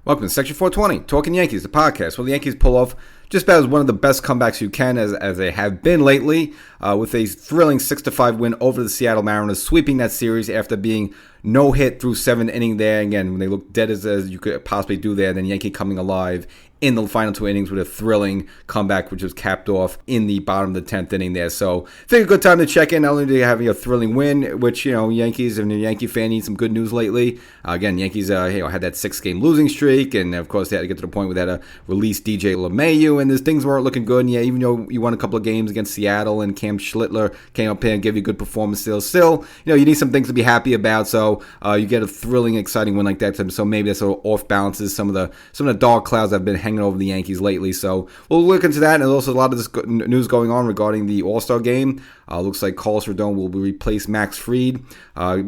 Welcome to Section 420, Talkin Yankees, the podcast where the Yankees pull off just about as one of the best comebacks you can, as they have been lately, with a thrilling 6-5 win over the Seattle Mariners, sweeping that series after being no hit through 7th inning there. Again, when they look dead as you could possibly do there, then Yankee coming alive in the final 2 innings with a thrilling comeback, which was capped off in the bottom of the 10th inning there. So I think a good time to check in. Not only do you have a thrilling win, which, Yankees, and a Yankee fan needs some good news lately. Again, Yankees had that 6-game losing streak, and of course they had to get to the point where they had to release DJ LeMahieu, and things weren't looking good. And yeah, even though you won a couple of games against Seattle and Cam Schlittler came up here and gave you a good performance still, you need some things to be happy about. So you get a thrilling, exciting win like that. So maybe that sort of off balances some of the dark clouds that have been hanging over the Yankees lately. So we'll look into that, and there's also a lot of this news going on regarding the All-Star game. Looks like Carlos Rodon will replace Max Fried,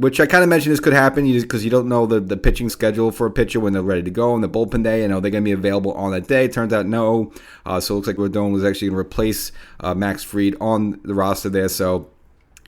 which I kind of mentioned this could happen because you don't know the pitching schedule for a pitcher when they're ready to go on the bullpen day. They're going to be available on that day. Turns out no. So it looks like Rodon was actually going to replace Max Fried on the roster there. So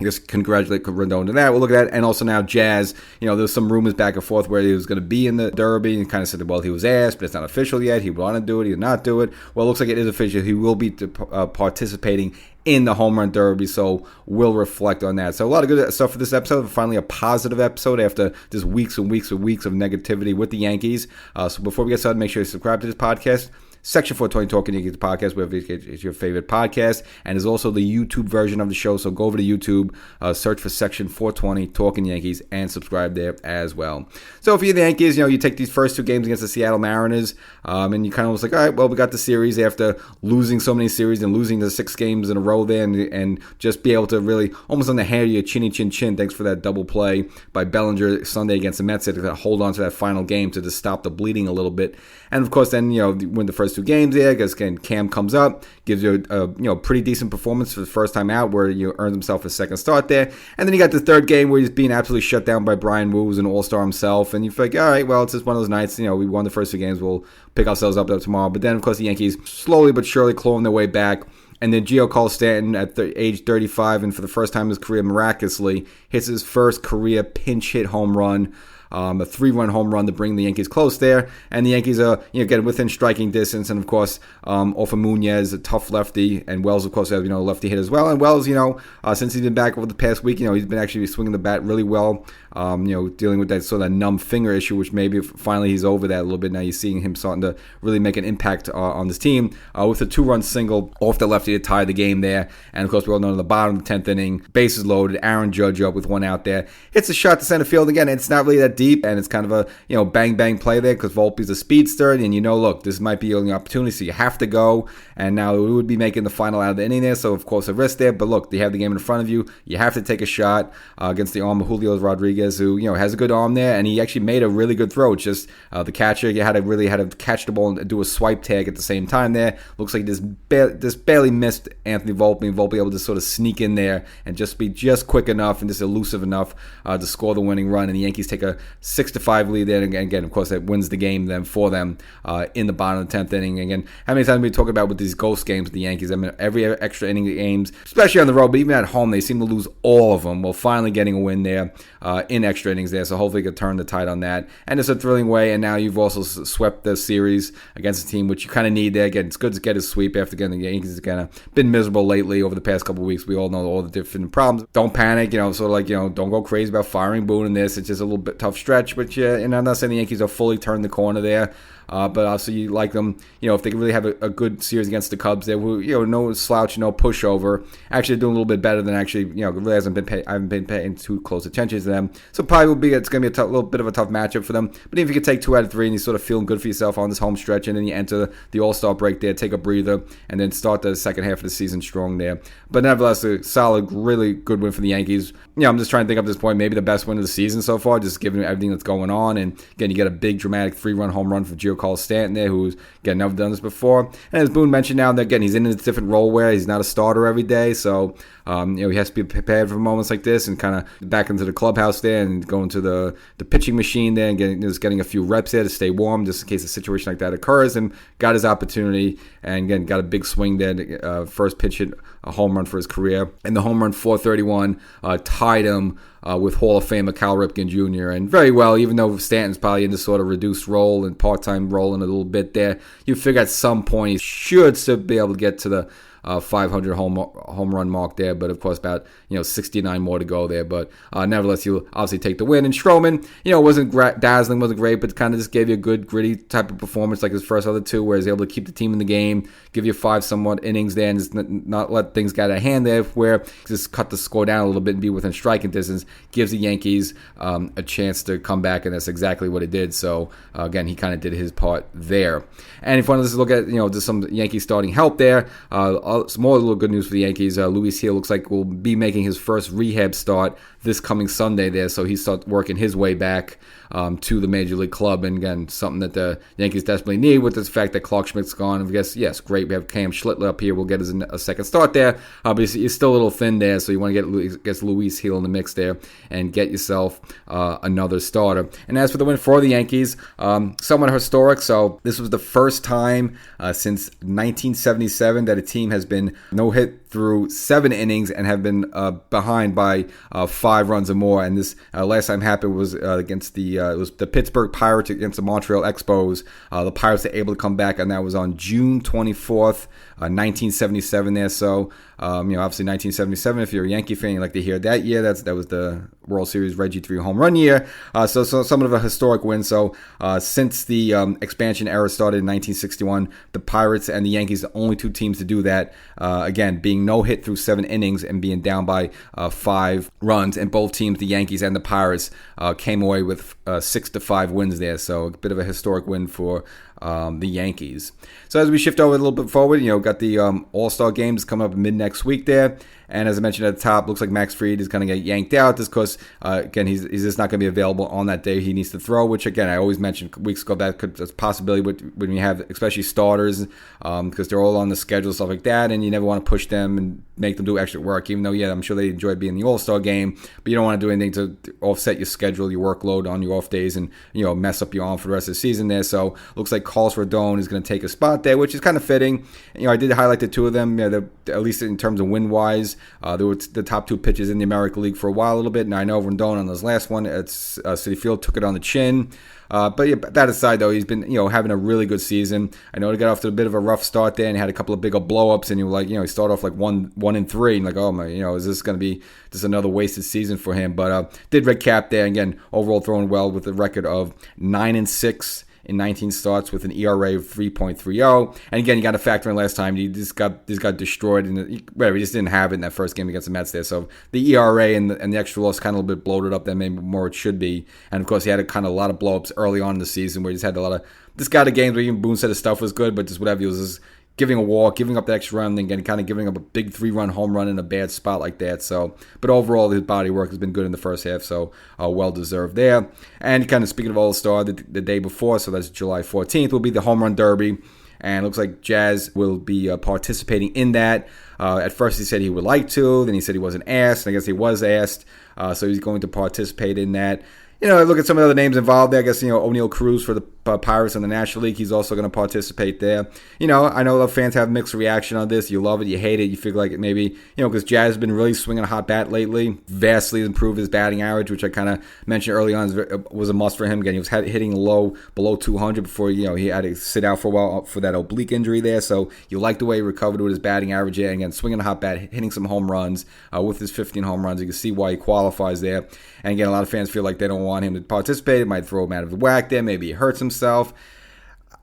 I guess congratulate Rodon to that. We'll look at that. And also now Jazz, there's some rumors back and forth where he was going to be in the Derby, and kind of said, well, he was asked, but it's not official yet. He would want to do it. He did not do it. Well, it looks like it is official. He will be participating in the Home Run Derby, so we'll reflect on that. So a lot of good stuff for this episode. Finally, a positive episode after just weeks and weeks and weeks of negativity with the Yankees. So before we get started, make sure you subscribe to this podcast. Section 420 Talkin Yankees podcast, wherever it's your favorite podcast, and there's also the YouTube version of the show. So go over to YouTube, search for Section 420 Talkin Yankees, and subscribe there as well. So for you, the Yankees, you take these first 2 games against the Seattle Mariners, and you kind of was like, all right, well, we got the series after losing so many series and losing the 6 games in a row there, and just be able to really almost on the hair of your chinny chin chin. Thanks for that double play by Bellinger Sunday against the Mets to hold on to that final game to just stop the bleeding a little bit. And of course, then win the first 2 games there, because Cam comes up, gives you a pretty decent performance for the first time out, where you earned himself a second start there. And then you got the 3rd game where he's being absolutely shut down by Brian Wu, who's an all-star himself, and you feel like, all right, well, it's just one of those nights. We won the first 2 games, we'll pick ourselves up there tomorrow. But then, of course, the Yankees slowly but surely clawing their way back. And then Giancarlo Stanton at age 35, and for the first time in his career, miraculously hits his first career pinch hit home run. A 3-run home run to bring the Yankees close there, and the Yankees are getting within striking distance. And of course, off of Munoz, a tough lefty, and Wells, of course, has a lefty hit as well. And Wells, since he's been back over the past week, he's been actually swinging the bat really well. Dealing with that sort of numb finger issue, which maybe finally he's over that a little bit. Now you're seeing him starting to really make an impact on this team with a 2-run single off the lefty to tie the game there. And of course, we all know in the bottom of the 10th inning, bases loaded, Aaron Judge up with 1 out there, hits a shot to center field. Again, it's not really that deep, and it's kind of a bang bang play there because Volpe's a speedster, and look, this might be your only opportunity, so you have to go. And now we would be making the final out of the inning there, so of course a risk there. But look, they have the game in front of you. You have to take a shot against the arm of Julio Rodriguez, who has a good arm there, and he actually made a really good throw. It's just the catcher had to catch the ball and do a swipe tag at the same time there. Looks like this barely missed Anthony Volpe, and Volpe able to sort of sneak in there and just be just quick enough and just elusive enough to score the winning run. And the Yankees take a 6-5 lead there. And again, of course, that wins the game then for them in the bottom of the 10th inning. Again, how many times we talk about with these ghost games with the Yankees? I mean, every extra inning games, especially on the road, but even at home, they seem to lose all of them. Well, finally getting a win there in extra innings there. So hopefully you can turn the tide on that. And it's a thrilling way. And now you've also swept the series against a team which you kind of need there. Again, it's good to get a sweep after the Yankees have kind of been miserable lately over the past couple of weeks. We all know all the different problems. Don't panic, sort of like, don't go crazy about firing Boone in this. It's just a little bit tough stretch, but and I'm not saying the Yankees have fully turned the corner there. But also you like them, if they can really have a good series against the Cubs, they will, no slouch, no pushover. Actually doing a little bit better than actually, really I haven't been paying too close attention to them. So probably it's going to be a little bit of a tough matchup for them. But if you could take 2 out of 3 and you're sort of feeling good for yourself on this home stretch, and then you enter the All-Star break there, take a breather, and then start the second half of the season strong there. But nevertheless, a solid, really good win for the Yankees. I'm just trying to think up this point, maybe the best win of the season so far, just given everything that's going on. And again, you get a big, dramatic 3-run home run for Giancarlo Stanton there, who's again never done this before. And as Boone mentioned now, again, he's in a different role where he's not a starter every day, so he has to be prepared for moments like this and kind of back into the clubhouse there and go into the pitching machine there and getting a few reps there to stay warm just in case a situation like that occurs. And got his opportunity, and again got a big swing there. First pitch hit a home run for his career, and the home run 431 tied him with Hall of Famer Cal Ripken Jr. And very well, even though Stanton's probably in this sort of reduced role and part-time role in a little bit there, you figure at some point he should still be able to get to the 500 home run mark there, but of course about 69 more to go there. But nevertheless, you'll obviously take the win. And Stroman, wasn't dazzling, wasn't great, but kind of just gave you a good gritty type of performance like his first other two, where he's able to keep the team in the game, give you 5 somewhat innings there, and just not let things get out of hand there, where just cut the score down a little bit and be within striking distance, gives the Yankees a chance to come back, and that's exactly what it did. So again, he kind of did his part there. And if you want to look at just some Yankees starting help there, some more little good news for the Yankees. Luis Gil looks like will be making his first rehab start this coming Sunday there, so he starts working his way back to the Major League club. And again, something that the Yankees desperately need with the fact that Clark Schmidt's gone. I guess, yes, great. We have Cam Schlittler up here. We'll get a second start there. But he's still a little thin there, so you want to get Luis Gil in the mix there and get yourself another starter. And as for the win for the Yankees, somewhat historic. So this was the first time since 1977 that a team has been no-hit through 7 innings and have been behind by 5 runs or more. And this last time happened was against it was the Pittsburgh Pirates against the Montreal Expos. The Pirates were able to come back, and that was on June 24th, 1977 there. So, obviously 1977, if you're a Yankee fan, you like to hear that year. That was the World Series Reggie 3 home run year. So somewhat of a historic win. So since the expansion era started in 1961, the Pirates and the Yankees, the only 2 teams to do that. Again, being no hit through 7 innings and being down by 5 runs. And both teams, the Yankees and the Pirates, came away with 6-5 wins there. So a bit of a historic win for the Yankees. So as we shift over a little bit forward, got the All-Star games coming up mid next week there. And as I mentioned at the top, looks like Max Fried is going to get yanked out just because, again, he's just not going to be available on that day he needs to throw, which, again, I always mentioned weeks ago that's a possibility when you have especially starters because they're all on the schedule, stuff like that, and you never want to push them and make them do extra work, even though, yeah, I'm sure they enjoy being in the All-Star game, but you don't want to do anything to offset your schedule, your workload on your off days and, mess up your arm for the rest of the season there. So looks like Carlos Rodon is going to take a spot there, which is kind of fitting. I did highlight the 2 of them, at least in terms of win-wise. They were the top 2 pitchers in the American League for a while, a little bit, and I know Rendon on this last one at Citi Field took it on the chin. But yeah, that aside, though, he's been having a really good season. I know he got off to a bit of a rough start there and had a couple of bigger blow-ups, and he started off like 1-3, and like, oh my, is this going to be just another wasted season for him? But did red cap there, and again, overall throwing well with a record of 9-6. In 19 starts with an ERA of 3.30. And again, you got to factor in last time he just got destroyed, and he just didn't have it in that first game against the Mets there. So the ERA and the extra loss kind of a little bit bloated up than maybe more it should be. And of course, he had a lot of blow-ups early on in the season where he just had a lot of games where even Boone said his stuff was good, but just whatever, he was just giving a walk, giving up the extra run, then again, kind of giving up a big 3-run home run in a bad spot like that. So, but overall, his body work has been good in the first half, so well-deserved there. And kind of speaking of All-Star, the day before, so that's July 14th, will be the Home Run Derby. And it looks like Jazz will be participating in that. At first, he said he would like to. Then he said he wasn't asked. I guess he was asked. So he's going to participate in that. Look at some of the other names involved there. I guess, O'Neal Cruz for the Pirates in the National League. He's also going to participate there. I know the fans have mixed reaction on this. You love it, you hate it. You feel like it maybe, because Jazz has been really swinging a hot bat lately. Vastly improved his batting average, which I kind of mentioned early on was a must for him. Again, he was hitting low below 200 before, he had to sit out for a while for that oblique injury there. So you like the way he recovered with his batting average. And again, swinging a hot bat, hitting some home runs with his 15 home runs. You can see why he qualifies there. And again, a lot of fans feel like they don't want him to participate. It might throw him out of the whack there. Maybe he hurts himself.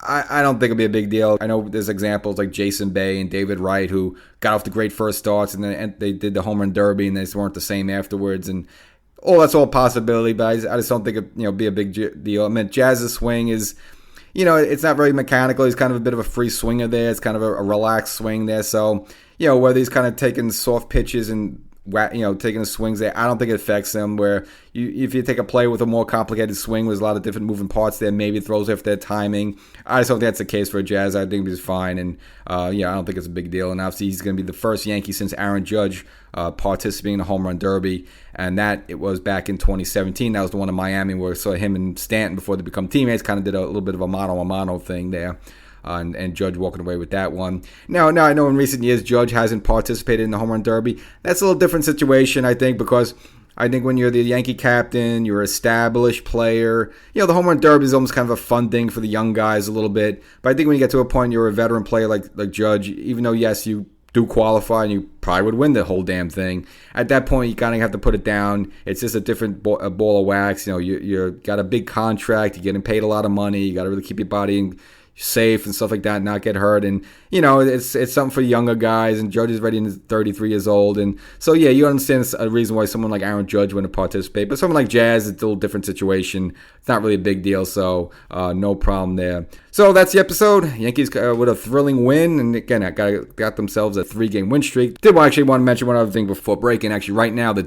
I don't think it'll be a big deal. I know there's examples like Jason Bay and David Wright who got off the great first starts and then they did the home run derby and they just weren't the same afterwards. And that's all a possibility, but I just don't think it'll be a big deal. I mean, Jazz's swing is, it's not very mechanical. He's kind of a bit of a free swinger there. It's kind of a relaxed swing there. So, whether he's kind of taking soft pitches and taking the swings there, I don't think it affects him. Where if you take a play with a more complicated swing with a lot of different moving parts there, maybe it throws off their timing. I just don't think that's the case for Jazz. I think he's fine, and I don't think it's a big deal. And obviously, he's going to be the first Yankee since Aaron Judge participating in the home run derby, and that it was back in 2017. That was the one in Miami where him and Stanton, before they become teammates, kind of did a little bit of a mano-a-mano thing there. And Judge walking away with that one. Now I know in recent years Judge hasn't participated in the home run derby. That's a little different situation, I think, because I think when you're the Yankee captain, you're an established player. The home run derby is almost kind of a fun thing for the young guys a little bit. But I think when you get to a point you're a veteran player like Judge, even though, yes, you do qualify and you probably would win the whole damn thing, at that point you kind of have to put it down. It's just a different ball of wax. You got a big contract. You're getting paid a lot of money. You got to really keep your body safe and stuff like that, not get hurt. And it's something for younger guys, and Judge is already 33 years old, and so you understand it's a reason why someone like Aaron Judge wouldn't participate. But someone like Jazz, it's a little different situation. It's not really a big deal, so no problem there. So that's the episode. Yankees with a thrilling win, and again, got themselves a 3-game win streak. Did actually want to mention one other thing before breaking. Actually, right now the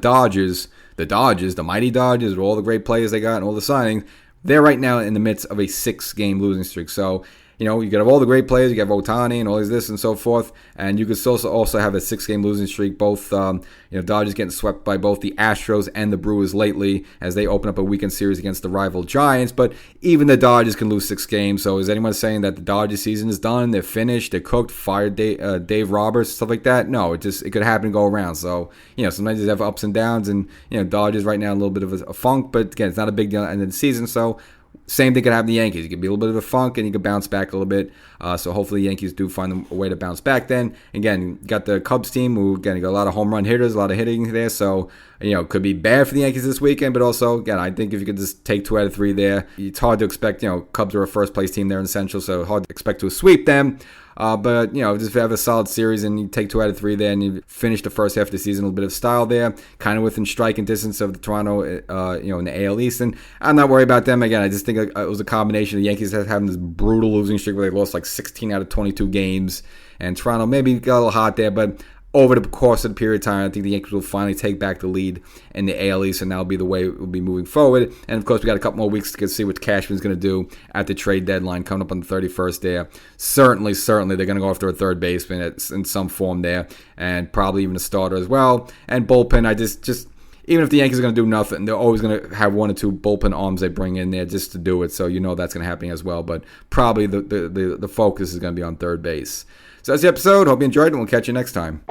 mighty Dodgers, with all the great players they got and all the signings, they're right now in the midst of a 6-game losing streak. So, you got have all the great players. You have Ohtani and all this and so forth. And you could also have a 6-game losing streak. Both, Dodgers getting swept by both the Astros and the Brewers lately as they open up a weekend series against the rival Giants. But even the Dodgers can lose 6 games. So is anyone saying that the Dodgers season is done? They're finished. They're cooked. Fired Dave Roberts, stuff like that? No, it could happen and go around. So, sometimes you have ups and downs. And, Dodgers right now a little bit of a funk. But again, it's not a big deal at the end of the season. So, same thing could happen to the Yankees. You could be a little bit of a funk and you could bounce back a little bit. So hopefully the Yankees do find a way to bounce back then. Again, got the Cubs team who, again, got a lot of home run hitters, a lot of hitting there. So, could be bad for the Yankees this weekend. But also, again, I think if you could just take 2 out of 3 there, it's hard to expect, Cubs are a first-place team there in the Central, so hard to expect to sweep them. But, just have a solid series and you take 2 out of 3 there and you finish the first half of the season, a little bit of style there, kind of within striking distance of the Toronto, in the AL East. And I'm not worried about them. Again, I just think it was a combination of the Yankees having this brutal losing streak where they lost like 16 out of 22 games. And Toronto maybe got a little hot there, but over the course of the period of time, I think the Yankees will finally take back the lead in the AL East, and that'll be the way it will be moving forward. And, of course, we got a couple more weeks to see what Cashman's going to do at the trade deadline coming up on the 31st there. Certainly, they're going to go after a third baseman in some form there, and probably even a starter as well. And bullpen, I just even if the Yankees are going to do nothing, they're always going to have 1 or 2 bullpen arms they bring in there just to do it. So that's going to happen as well. But probably the focus is going to be on third base. So that's the episode. Hope you enjoyed it, and we'll catch you next time.